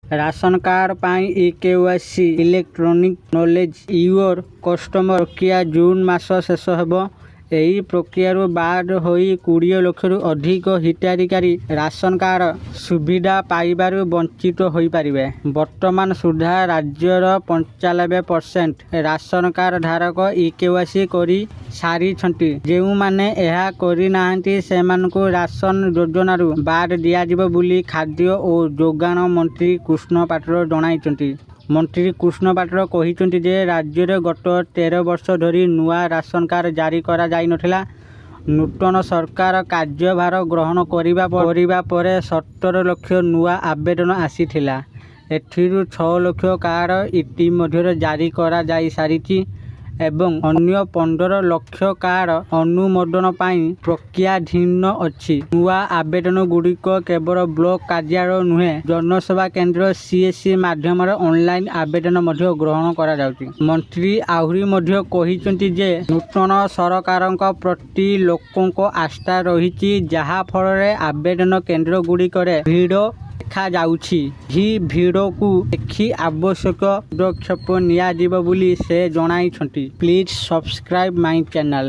Ration card ପାଇଁ eKYC electronic knowledge your customer ପ୍ରକ୍ରିୟା June ମାସ ଶେଷ ହେବ। ଏହି ପ୍ରକ୍ରିୟାରୁ ବାଦ ହୋଇ 20 ଲକ୍ଷରୁ ଅଧିକ ହିତାଧିକାରୀ ରାସନ କାର୍ଡ ସୁବିଧା ପାଇବାରୁ ବଞ୍ଚିତ ହୋଇପାରିବେ। ବର୍ତ୍ତମାନ ସୁଦ୍ଧା ରାଜ୍ୟର 95% ରାସନ କାର୍ଡ ଧାରକ ଇକେୱାଇସି କରି ସାରିଛନ୍ତି। ଯେଉଁମାନେ ଏହା କରିନାହାନ୍ତି ସେମାନଙ୍କୁ ରାସନ ଯୋଜନାରୁ ବାଦ ଦିଆଯିବ ବୋଲି ଖାଦ୍ୟ ଓ ଯୋଗାଣ ମନ୍ତ୍ରୀ କୃଷ୍ଣ ପାତ୍ର ଜଣାଇଛନ୍ତି। ମନ୍ତ୍ରୀ କୃଷ୍ଣ ପାତ୍ର କହିଛନ୍ତି ଯେ ରାଜ୍ୟରେ ଗତ 13 ବର୍ଷ ଧରି ନୂଆ ରାସନ କାର୍ଡ ଜାରି କରାଯାଇନଥିଲା। ନୂତନ ସରକାର କାର୍ଯ୍ୟଭାର ଗ୍ରହଣ କରିବା ପରେ 17 ଲକ୍ଷ ନୂଆ ଆବେଦନ ଆସିଥିଲା। ଏଥିରୁ 6 ଲକ୍ଷ କାର୍ଡ ଇତିମଧ୍ୟରେ ଜାରି କରାଯାଇସାରିଛି ଏବଂ ଅନ୍ୟ 15 ଲକ୍ଷ କାର୍ଡ ଅନୁମୋଦନ ପାଇଁ ପ୍ରକ୍ରିୟାଧୀନ ଅଛି। ନୂଆ ଆବେଦନଗୁଡ଼ିକ କେବଳ ବ୍ଲକ କାର୍ଯ୍ୟାଳୟ ନୁହେଁ, ଜନସେବା କେନ୍ଦ୍ର CSC ମାଧ୍ୟମରେ ଅନଲାଇନ୍ ଆବେଦନ ମଧ୍ୟ ଗ୍ରହଣ କରାଯାଉଛି। ମନ୍ତ୍ରୀ ଆହୁରି ମଧ୍ୟ କହିଛନ୍ତି ଯେ ନୂତନ ସରକାରଙ୍କ ପ୍ରତି ଲୋକଙ୍କ ଆସ୍ଥା ରହିଛି, ଯାହା ଫଳରେ ଆବେଦନ କେନ୍ଦ୍ରଗୁଡ଼ିକରେ ଭିଡ଼ ଦେଖାଯାଉଛି। ଏହି ଭିଡ଼କୁ ଦେଖି ଆବଶ୍ୟକ ପଦକ୍ଷେପ ନିଆଯିବ ବୋଲି ସେ ଜଣାଇଛନ୍ତି। Please subscribe my channel.